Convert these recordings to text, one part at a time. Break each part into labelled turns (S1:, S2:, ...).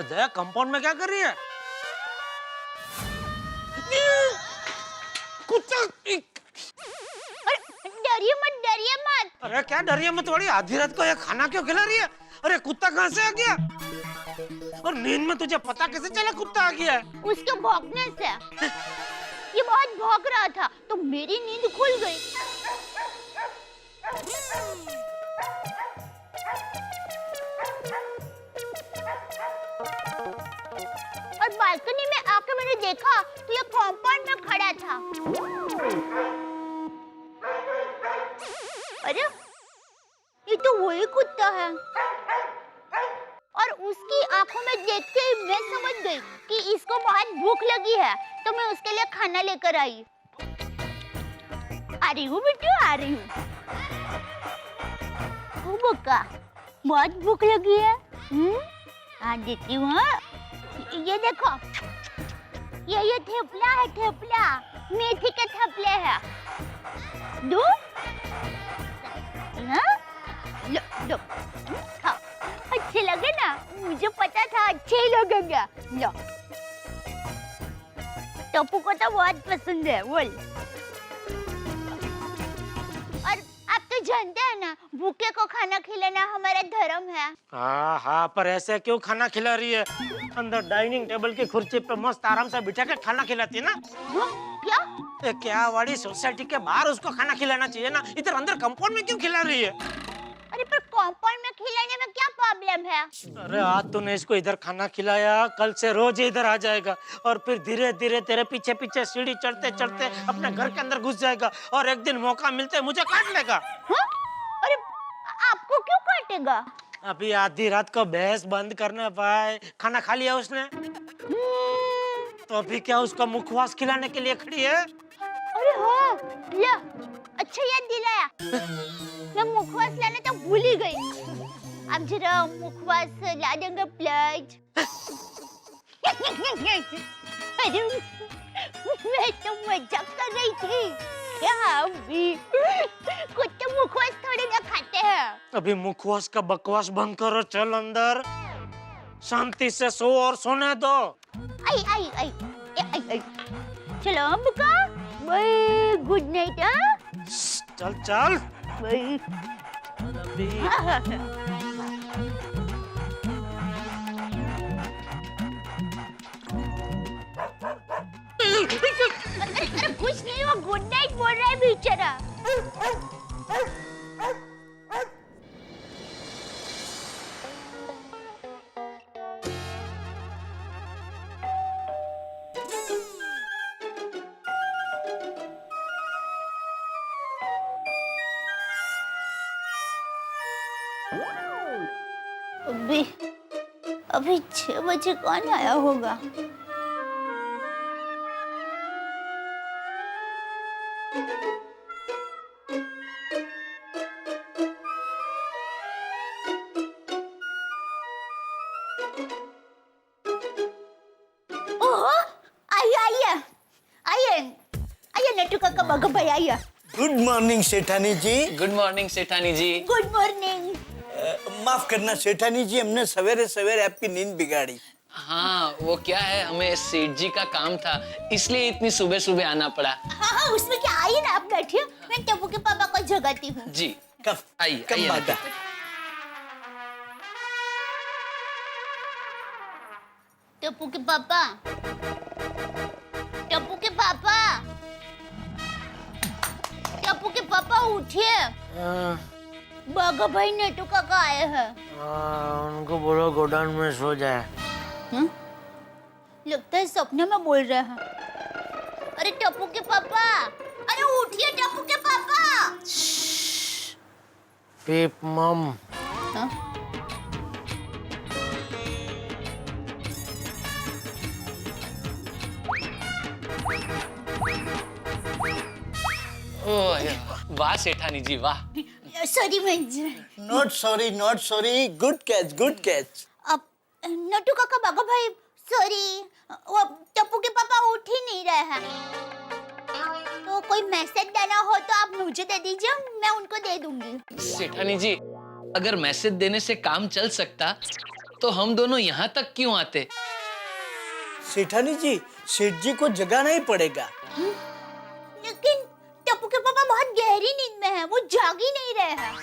S1: दया compound में क्या कर रही है? कुत्ता!
S2: डरिए मत, डरिए मत।
S1: अरे क्या डरिए मत वाली, आधी रात को ये खाना क्यों खिला रही है? अरे कुत्ता कहाँ से आ गया? और नींद में तुझे पता कैसे चला कुत्ता आ गया है?
S2: उसके भौंकने से। ये बहुत भौंक रहा था तो मेरी नींद खुल गई। और बालकनी में आके मैंने देखा तो ये कंपाउंड में खड़ा था। अरे ये तो वही कुत्ता है। और उसकी आंखों में देखते ही मैं समझ गई कि इसको बहुत भूख लगी है, तो मैं उसके लिए खाना लेकर आई। आ रही हूँ बिट्टू, आ रही हूँ। ओ बुक्का, बहुत भूख लगी है। आ देती हूँ। ये देखो, ये थेपला है, थेपला मेथी के थेपले है। दो लो लो, खाओ। अच्छे लगे ना? मुझे पता था अच्छे ही लगेंगे। लो, टप्पू को तो बहुत पसंद है। बोल। और आप तो जानते हैं ना, भूखे को खाना खिलाना हमारा धर्म है।
S1: हाँ हाँ, पर ऐसे क्यों खाना खिला रही है? अंदर डाइनिंग टेबल की कुर्सी पे मस्त आराम से बिठा के खाना खिलाती है ना?
S2: क्या?
S1: क्या वाली सोसाइटी के बाहर उसको खाना खिलाना चाहिए ना, इधर अंदर कंपाउंड में क्यों खिला रही है?
S2: अरे पर कंपाउंड में खिलाने में क्या प्रॉब्लम है?
S1: अरे आज तूने इसको इधर खाना खिलाया, कल से रोज इधर आ जाएगा और फिर धीरे धीरे तेरे पीछे पीछे सीढ़ी चढ़ते चढ़ते अपने घर के अंदर घुस जाएगा और एक दिन मौका मिलते मुझे काट लेगा।
S2: हाँ? अरे आपको क्यों काटेगा?
S1: अभी आधी रात को बहस बंद करने पाए, खाना खा लिया उसने तो अभी क्या उसको मुखवास खिलाने के लिए खड़ी है?
S2: अरे हाँ, ला, अच्छा याद दिलाया। मैं मुखवास लाना तो भूल ही गई। अब जरा मुखवास ला देंगे प्लीज। अरे मैं तो मजाक कर रही थी। क्या अभी कुत्ते मुखवास थोड़ी ना खाते हैं।
S1: अभी मुखवास का बकवास बंद करो, चल अंदर शांति से सो और सोने दो।
S2: आई आई आई आई आई। चलो बुका, बाय, गुड नाइट।
S1: चल चल
S2: बाय। अरे कुछ नहीं, वो गुड नाइट बोल रहा है बेचारा। अभी 6 बजे कौन आया होगा? ओह, आइए नट्टू काका, बाघा भाई आइए।
S3: गुड मॉर्निंग सेठानी जी।
S4: गुड मॉर्निंग सेठानी जी।
S2: Good morning.
S3: माफ करना सेठानी जी, हमने सवेरे सवेरे आपकी नींद बिगाड़ी।
S4: हाँ, वो क्या है, हमें सेठ जी का काम था, इसलिए इतनी सुबह सुबह आना पड़ा।
S2: हाँ, उसमें क्या, आइए ना आप बैठिए, मैं टप्पू के पापा को जगाती हूँ।
S4: जी
S3: कब
S4: आइए
S3: कब
S4: आइए
S3: बात?
S2: टप्पू के पापा, टप्पू के पापा, टप्पू के पापा उठिए। बाघा भाई नट्टू काका आए हैं।
S1: उनको बोलो गोडाउन में सो जाए।
S2: लगता है सपने में बोल रहे हैं। अरे टप्पू के पापा, अरे उठिए टप्पू के पापा।
S1: पीप मम।
S2: हाँ?
S4: ओह वाह सेठानी जी वाह।
S2: सॉरी मैं
S3: not sorry, good catch, good catch.
S2: अब नट्टू काका, बाघा भाई, सॉरी, वो टप्पू के पापा उठ ही नहीं रहे हैं। तो कोई मैसेज देना हो तो आप मुझे दे दीजिए, मैं उनको दे दूंगी।
S4: सेठानी जी, अगर मैसेज देने से काम चल सकता तो हम दोनों यहाँ तक क्यों आते?
S3: सेठानी जी, सेठ जी को जगाना ही पड़ेगा।
S2: लेकिन टप्पू के पापा बहुत गहरी नींद में हैं, वो जाग ही नहीं रहे हैं।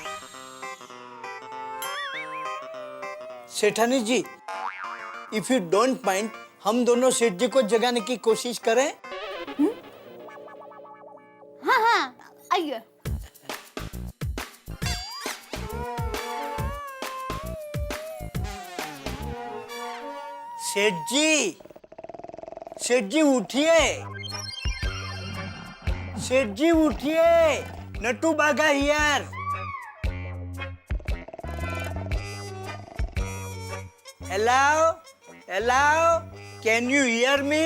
S3: सेठानी जी, इफ यू डोंट माइंड, हम दोनों सेठ जी को जगाने की कोशिश करें?
S2: हाँ हाँ, आइए।
S3: सेठ जी, सेठ जी उठिए, सेठ जी उठिए, नट्टू बागा here. Hello, hello, can you hear me?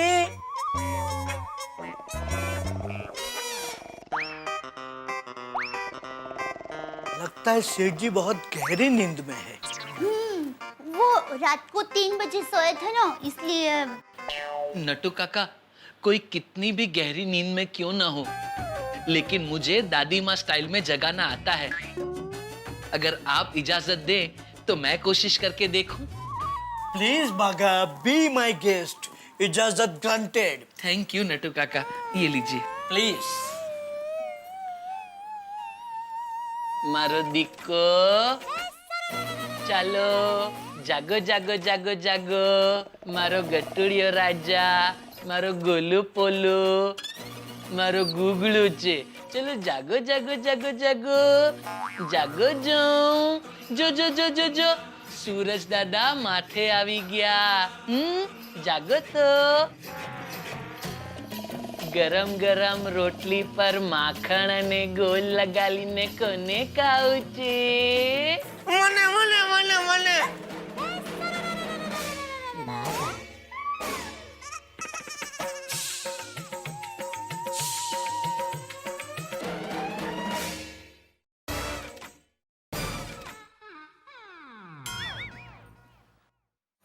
S3: लगता है सेठ जी बहुत गहरी नींद में है।
S2: वो रात को 3 बजे सोए थे ना, इसलिए।
S4: नट्टू काका, कोई कितनी भी गहरी नींद में क्यों ना हो, लेकिन मुझे दादी माँ स्टाइल में जगाना आता है। अगर आप इजाजत दे तो मैं कोशिश करके देखूं।
S3: प्लीज बागा, बी माई गेस्ट। इजाजत ग्रांटेड।
S4: थैंक यू नट्टू काका, ये लीजिए।
S3: प्लीज।
S4: मारो दिक्को, चलो जागो जागो जागो जागो, मारो गटुड़ियो राजा, मारो गोलू पोलू, मारो गुगलू चे, चलो जागो जागो जागो जागो, जागो जो जो जो जो जो, सूरज दादा माथे आवी गया, जागो तो। गरम गरम रोटली पर माखण ने गोल लगालीने कोने खाऊ छे?
S1: मने मने मने मने।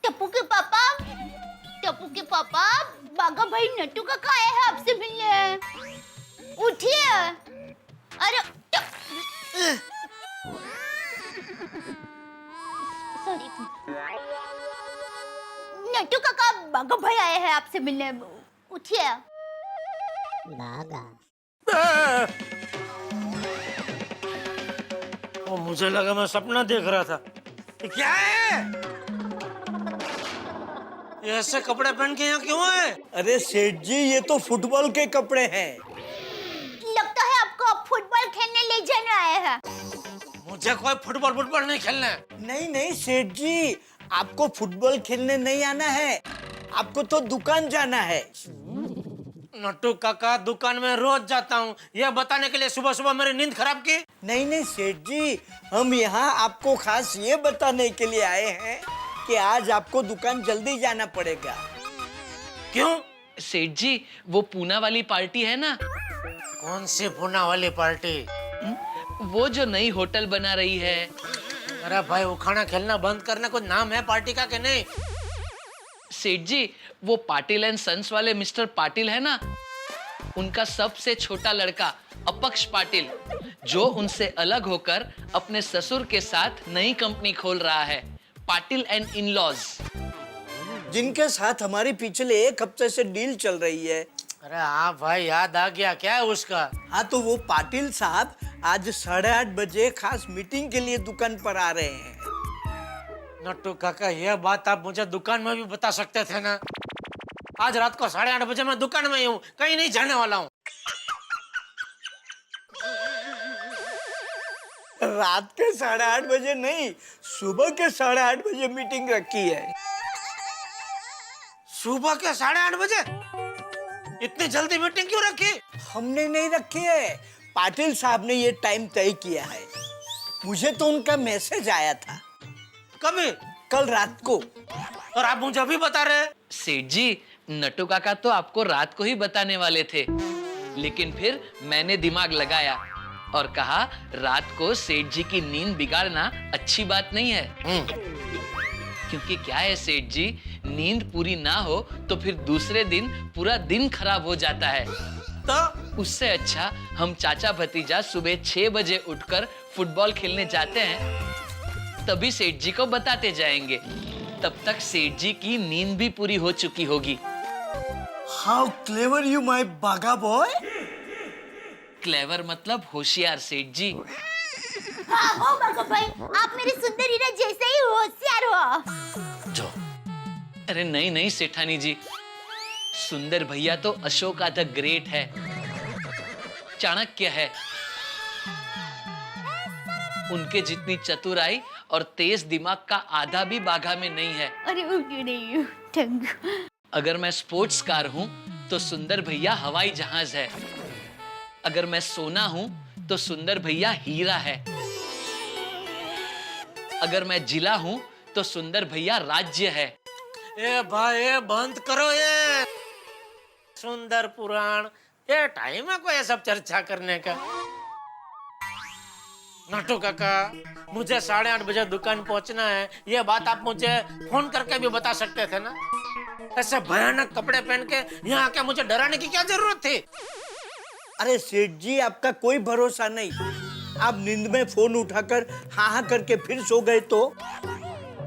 S2: टप्पू के पापा, बागा भाई नट्टू काका आए हैं आपसे मिलने। उठिए। अरे सॉरी, नट्टू काका, बागा भाई आए हैं आपसे मिलने, उठिए।
S1: ओ, मुझे लगा मैं सपना देख रहा था। ये क्या है? ये ऐसे कपड़े पहन के यहाँ क्यों है?
S3: अरे सेठ जी, ये तो फुटबॉल के कपड़े हैं।
S2: लगता है आपको फुटबॉल खेलने ले जाने आए हैं।
S1: मुझे कोई फुटबॉल नहीं खेलना है।
S3: नहीं नहीं सेठ जी, आपको फुटबॉल खेलने नहीं आना है, आपको तो दुकान जाना है।
S1: नट्टू काका, दुकान में रोज जाता हूँ, यह बताने के लिए सुबह सुबह मेरी नींद खराब की?
S3: नहीं नहीं सेठ जी, हम यहाँ आपको खास ये बताने के लिए आए हैं कि आज आपको दुकान जल्दी जाना पड़ेगा।
S1: क्यों?
S4: सेठ जी, वो पूना वाली पार्टी है ना?
S1: कौन सी पूना वाली पार्टी?
S4: वो जो नई होटल बना रही है।
S1: अरे भाई, वो खाना खेलना बंद करना कोई नाम है पार्टी का कि नहीं?
S4: सेठ जी, वो पाटिल एंड सन्स वाले मिस्टर पाटिल है ना, उनका सबसे छोटा लड़का अपक्ष पाटिल, जो उनसे अलग होकर अपने ससुर के साथ नई कंपनी खोल रहा है, पाटिल एंड इन-लॉज,
S3: जिनके साथ हमारी पिछले 1 हफ्ते से डील चल रही है।
S1: अरे हाँ भाई, याद आ गया। क्या है उसका?
S3: हाँ, तो वो पाटिल साहब आज 8:30 बजे खास मीटिंग के लिए दुकान पर आ रहे हैं।
S1: नट्टू काका, यह बात आप मुझे दुकान में भी बता सकते थे ना। आज रात को 8:30 बजे मैं दुकान में ही हूँ, कहीं नहीं जाने वाला हूँ।
S3: रात के 8:30 बजे नहीं, सुबह के 8:30 बजे मीटिंग रखी है।
S1: सुबह के 8:30 बजे? इतनी जल्दी मीटिंग क्यों रखी?
S3: हमने नहीं रखी है, पाटिल साहब ने ये टाइम तय किया है। मुझे तो उनका मैसेज आया था।
S1: कभी?
S3: कल रात को।
S1: और आप मुझे अभी बता रहे हैं?
S4: सेठ जी, नट्टू काका तो आपको रात को ही बताने वाले थे, लेकिन फिर मैंने दिमाग लगाया और कहा रात को सेठ जी की नींद बिगाड़ना अच्छी बात नहीं है। क्योंकि क्या है सेठ जी, नींद पूरी ना हो तो फिर दूसरे दिन पूरा दिन खराब हो जाता है।
S1: तो
S4: उससे अच्छा हम चाचा भतीजा सुबह 6 बजे उठकर फुटबॉल खेलने जाते हैं, तभी सेठ जी को बताते जाएंगे। तब तक सेठ जी की नींद भी पूरी हो चुकी होगी।
S3: हाउ क्लेवर यू माय बागा बॉय।
S4: क्लेवर मतलब होशियार सेठ जी।
S2: हाँ हो बागा भाई, आप मेरे सुंदर हीरा जैसे ही होशियार हो।
S4: जो अरे नहीं नहीं सेठानी जी, सुंदर भैया तो अशोका द ग्रेट है, चाणक्य है। उनके जितनी चतुराई और तेज दिमाग का आधा भी बाघा में नहीं है।
S2: अरे वो क्यों नहीं हूँ, थैंक यू।
S4: अगर मैं स्पोर्ट्स कार हूँ तो सुंदर भैया हवाई जहाज है। अगर मैं सोना हूँ तो सुंदर भैया हीरा है। अगर मैं जिला हूँ तो सुंदर भैया राज्य है।
S1: ए भाई बंद करो ये सुंदर पुराण, ये टाइम है कोई ये सब चर्चा करने का। नाटू काका, मुझे 8:30 बजे दुकान पहुंचना है, ये बात आप मुझे फोन करके भी बता सकते थे ना। ऐसे भयानक कपड़े पहन के यहाँ आके मुझे डराने की क्या जरूरत थी?
S3: अरे सेठ जी, आपका कोई भरोसा नहीं। आप नींद में फोन उठाकर हाँ हाँ करके फिर सो गए तो।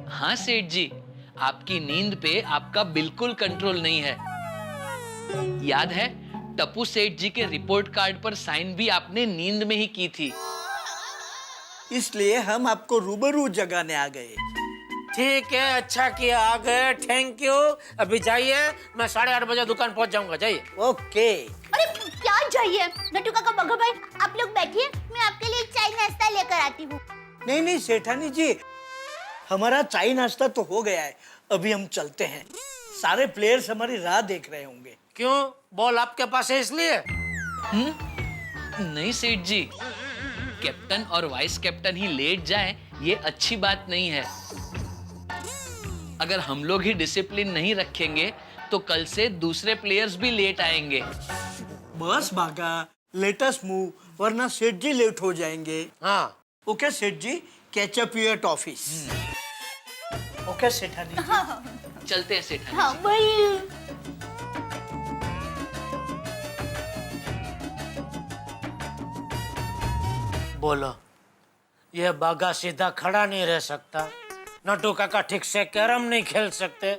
S4: हाँ सेठ जी, आपकी नींद पे आपका बिल्कुल कंट्रोल नहीं है। याद है टप्पू सेठ जी के रिपोर्ट कार्ड पर साइन भी आपने नींद में ही की थी।
S3: इसलिए हम आपको रूबरू जगाने आ गए।
S1: ठीक है, अच्छा किया आ गए, थैंक यू। अभी जाइए, मैं 8:30 बजे दुकान पहुंच जाऊंगा, जाइए।
S3: ओके।
S2: अरे क्या चाहिए नटू काका, बागा भाई आप लोग बैठिए, मैं आपके लिए चाय नाश्ता लेकर आती हूँ।
S3: नहीं नहीं सेठानी जी, हमारा चाय नाश्ता तो हो गया है, अभी हम चलते हैं। सारे प्लेयर्स हमारी राह देख रहे होंगे।
S1: क्यों, बॉल आपके पास है इसलिए?
S4: नहीं सेठ जी, कैप्टन और वाइस कैप्टन ही लेट जाए ये अच्छी बात नहीं है। अगर हम लोग ही डिसिप्लिन नहीं रखेंगे तो कल से दूसरे प्लेयर्स भी लेट आएंगे।
S3: बस बागा, लेट अस मूव, वरना सेठ जी लेट हो जाएंगे।
S1: हाँ
S3: ओके सेठ जी, catch up you at office. Okay सेठानी जी।
S4: चलते हैं सेठ।
S2: हाँ भाई।
S1: बोलो, ये बागा सीधा खड़ा नहीं रह सकता, नटू काका ठीक से कैरम नहीं खेल सकते,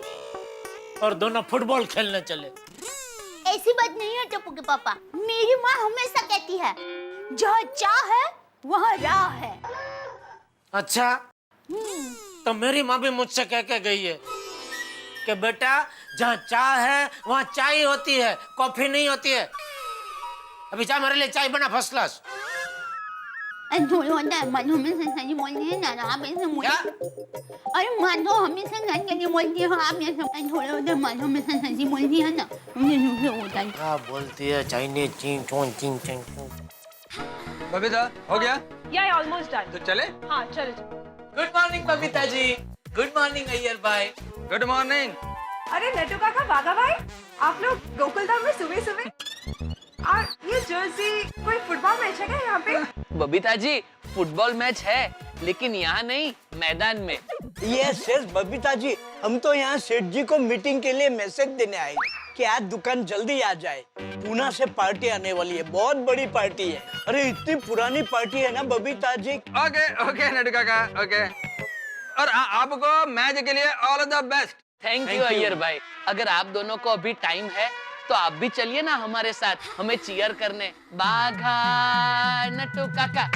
S1: और दोनों फुटबॉल खेलने चले।
S2: ऐसी बात नहीं है टप्पू के पापा, मेरी माँ हमेशा कहती है जहाँ चाह है वहाँ राह है।
S1: अच्छा, तो मेरी माँ भी मुझसे कह के गई है कि बेटा जहाँ चाय है वहाँ चाय होती है, कॉफी नहीं होती है। अभी चाय मेरे लिए चाय बना फर्स्ट क्लास। क्या?
S2: अरे मानो हमेशा नहीं बोलती है, आप ये सब थोड़े उधर मानो हमेशा सही बोलती है ना, मुझे झूठे होता है।
S1: क्या बोलती है? चाइनीज चिंग चोंग चिंग चिंग।
S5: बबीता, हो गया?
S6: Yeah, almost done.
S5: तो चले?
S6: हाँ चलो।
S4: Good morning Babita ji. Good morning Iyer भाई।
S5: Good morning.
S6: अरे नटू काका, बागा भाई, आप लोग गोकुलधाम में सुबह सुबह, और ये जर्सी कोई फुटबॉल मैच है क्या यहाँ पे?
S4: बबीता जी, फुटबॉल मैच है लेकिन यहाँ नहीं, मैदान में।
S3: यस यस बबीता जी, हम तो यहाँ सेठ जी को मीटिंग के लिए मैसेज देने आए कि आज दुकान जल्दी आ जाए। पूना से पार्टी आने वाली है, बहुत बड़ी पार्टी है। अरे इतनी पुरानी पार्टी है ना बबीता जी।
S5: ओके ओके नटू काका, ओके। और आपको मैच के लिए all the best.
S4: Thank you Iyer भाई। अगर आप दोनों को अभी टाइम है तो आप भी चलिए ना हमारे साथ, हमें चीयर करने। बाघा नटू काका,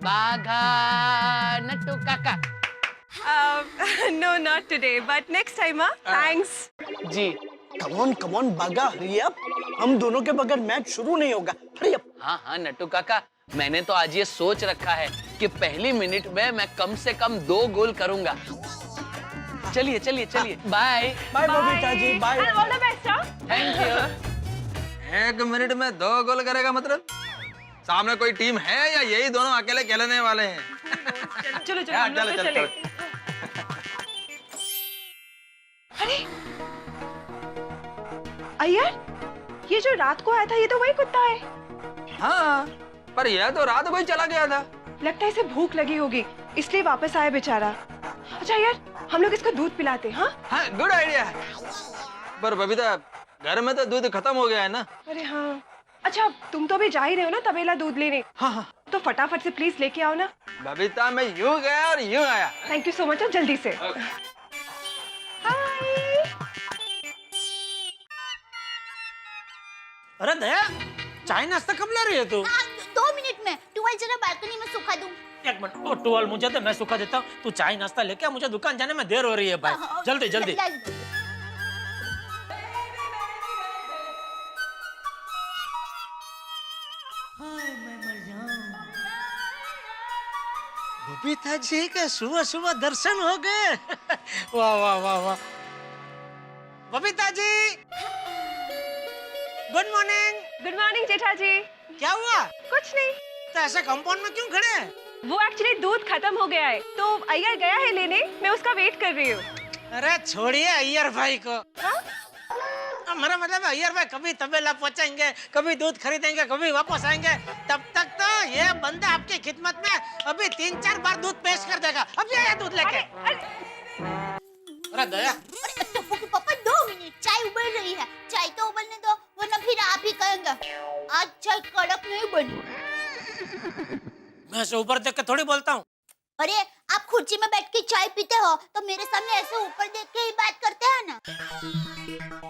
S4: बाघा नटू काका।
S6: No, not today, but next time, thanks.
S4: जी
S3: कम ऑन बागा, हरी अप। हम दोनों के बगैर मैच शुरू नहीं होगा, हरी अप।
S4: हाँ हाँ नट्टू काका, मैंने तो आज ये सोच रखा है कि पहली मिनट में मैं कम से कम 2 गोल करूंगा। चलिए चलिए चलिए, bye
S3: bye Babita ji, bye.
S6: And all the best, huh?
S4: Thank you.
S5: 1 minute में 2 गोल करेगा मतलब? सामने कोई टीम है या यही दोनों अकेले खेलने वाले हैं?
S6: चलो चलो
S5: हाँ,
S6: हम लोग
S5: चलो,
S6: तो
S5: चलो,
S6: चले। अरे अय्यर, ये जो रात को आया था ये तो वही कुत्ता है।
S5: हाँ, पर यह तो रात को ही चला गया था।
S6: लगता है इसे भूख लगी होगी, इसलिए वापस आया बेचारा। अच्छा यार, हम लोग इसको दूध पिलाते हैं। हाँ
S5: हाँ, गुड आइडिया। पर बबीता, घर में तो दूध खत्म हो गया है ना?
S6: अरे हाँ, अच्छा तुम तो अभी जा ही रहे हो ना तबेला दूध लेने।
S5: हाँ हाँ।
S6: तो फटाफट से प्लीज लेके आओ ना।
S5: बबीता, मैं यूं गया और यूं आया।
S6: थैंक यू सो मच, जल्दी से।
S1: अरे दया, चाय नाश्ता कब ला रही है तू?
S2: 2 मिनट में टुवाल जरा बालकनी में सुखा दूं।
S1: एक मिनट, वो टुवाल मुझे दे, मैं सुखा देता हूँ। तू चाय नाश्ता लेके आ, मुझे दुकान जाने में देर हो रही है भाई। जल्दी जल्दी।
S2: ला दूं।
S1: बबीता जी के सुबह सुबह दर्शन हो गए। वाह वाह वाह वाह। Babita ji, good morning.
S6: Good morning जेठा जी।
S1: क्या हुआ?
S6: कुछ नहीं,
S1: तो ऐसे कंपाउंड में क्यों खड़े हैं?
S6: वो एक्चुअली दूध खत्म हो गया है तो अय्यर गया है लेने, मैं उसका वेट कर रही हूँ।
S1: अरे छोड़िए अय्यर भाई को। मेरा मतलब अय्यर भाई कभी तबेला पहुंचाएंगे, कभी दूध खरीदेंगे, कभी वापस आएंगे। तब तक तो ये बंदा आपकी खिदमत में अभी 3-4 बार दूध पेश कर देगा। अभी आया दूध लेके। अरे दया,
S2: अरे टप्पू के पापा 2 मिनट, चाय उबल रही है, चाय तो उबलने दो, वरना फिर आप ही कहेंगे आज चाय कड़क नहीं बनी।
S1: मैं ऐसे ऊपर देख के थोड़ी बोलता हूँ।
S2: अरे आप कुर्सी में बैठ के चाय पीते हो तो मेरे सामने ऐसे ऊपर देख के ही बात करते हैं ना।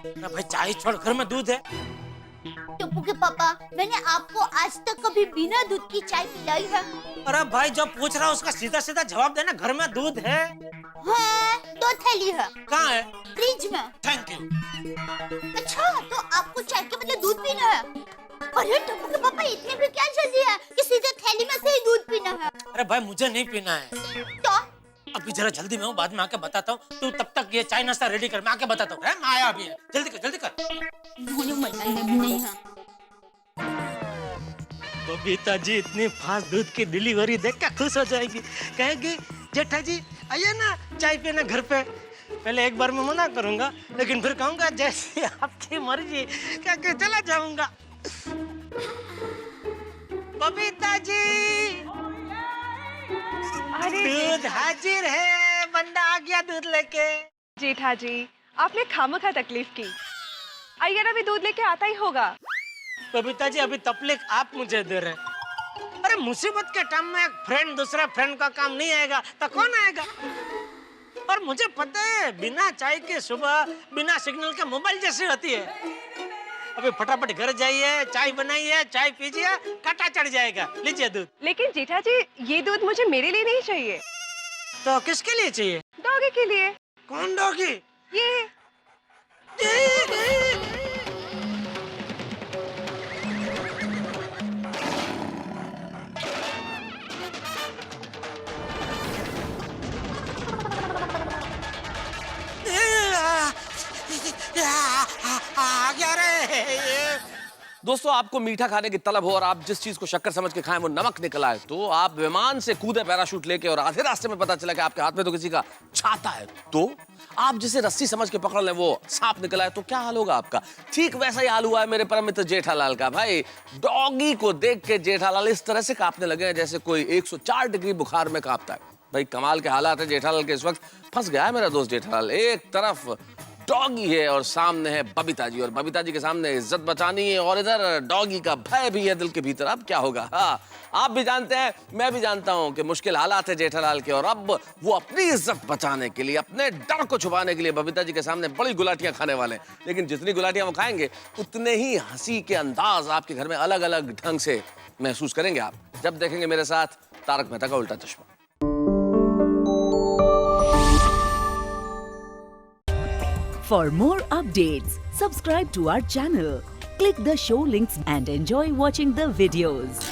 S1: अरे भाई चाय छोड़, घर में दूध है।
S2: टप्पू के पापा, मैंने आपको आज तक कभी बिना दूध की चाय पिलाई है?
S1: अरे भाई जो पूछ रहा है उसका सीधा सीधा जवाब देना। घर में दूध है।
S2: हाँ, 2 थैली है।
S1: कहाँ है?
S2: फ्रिज में।
S1: Thank you.
S2: अच्छा, तो आपको चाय के बदले दूध पीना है? अरे टप्पू के पापा, इतने भी क्या जल्दी है कि सीधे थैली में से ही दूध पीना है?
S1: अरे भाई मुझे नहीं पीना है।
S2: तो
S1: अभी जरा जल्दी में हूँ, बाद में आके बताता हूँ। तू तब तक ये चाय नाश्ता रेडी कर, मैं आके बताता हूँ। मैं आया अभी। जल्दी कर जल्दी कर।
S2: मुझे मनाने भी नहीं है।
S1: बबीता जी इतनी फास्ट दूध की डिलीवरी देख के खुश हो जाएगी। कहेगी जेठा जी आइए ना चाय पीने घर पे। पहले एक बार मैं मना करूंगा, लेकिन फिर कहूंगा जैसी आपकी मर्जी, क्या के चला जाऊंगा। बबीता जी,
S6: अरे
S1: दूध हाजिर है, बंदा आ गया दूध लेके।
S6: जेठा जी, आपने खामखा तकलीफ की। अय्यर अभी दूध लेके आता ही होगा।
S1: बबीता जी अभी तकलीफ आप मुझे दे रहे हैं। अरे मुसीबत के टाइम में एक फ्रेंड दूसरे फ्रेंड का काम नहीं आएगा तो कौन आएगा? और मुझे पता है बिना चाय के सुबह बिना सिग्नल के मोबाइल जैसी होती है। अभी फटाफट घर जाइए, चाय बनाइए, चाय पीजिए, कांटा चढ़ जाएगा। लीजिए दूध।
S6: लेकिन जेठा जी, ये दूध मुझे मेरे लिए नहीं चाहिए,
S1: तो किसके लिए चाहिए?
S6: डॉगी के लिए।
S1: कौन डॉगी?
S6: ये
S1: आ गया रे।
S7: दोस्तों, आपको मीठा खाने की तलब हो और आप जिस चीज को शक्कर समझ के खाएं वो नमक निकल आए, तो आप विमान से कूदे पैराशूट लेके और आधे रास्ते में पता चला कि आपके हाथ में तो किसी का छाता है, तो आप जिसे रस्सी समझ के पकड़ लें वो सांप निकल आए, तो क्या हाल होगा आपका? ठीक वैसा ही हाल हुआ है मेरे परम मित्र जेठालाल का। भाई डॉगी को देख के जेठालाल इस तरह से कांपने लगे हैं जैसे कोई 104 डिग्री बुखार में कांपता है। भाई कमाल के हालात है जेठालाल के इस वक्त। फंस गया है मेरा दोस्त जेठालाल। एक तरफ डॉगी है और सामने है बबीता जी, और बबीता जी के सामने इज्जत बचानी है और इधर डॉगी का भय भी है दिल के भीतर। अब क्या होगा? हाँ, आप भी जानते हैं, मैं भी जानता हूं कि मुश्किल हालात है जेठालाल के, और अब वो अपनी इज्जत बचाने के लिए, अपने डर को छुपाने के लिए बबीता जी के सामने बड़ी गुलाटियां खाने वाले हैं। लेकिन जितनी गुलाटियां वो खाएंगे उतने ही हंसी के अंदाज आपके घर में अलग अलग ढंग से महसूस करेंगे आप, जब देखेंगे मेरे साथ तारक मेहता का उल्टा चश्मा।
S8: For more updates, subscribe to our channel, click the show links and enjoy watching the videos.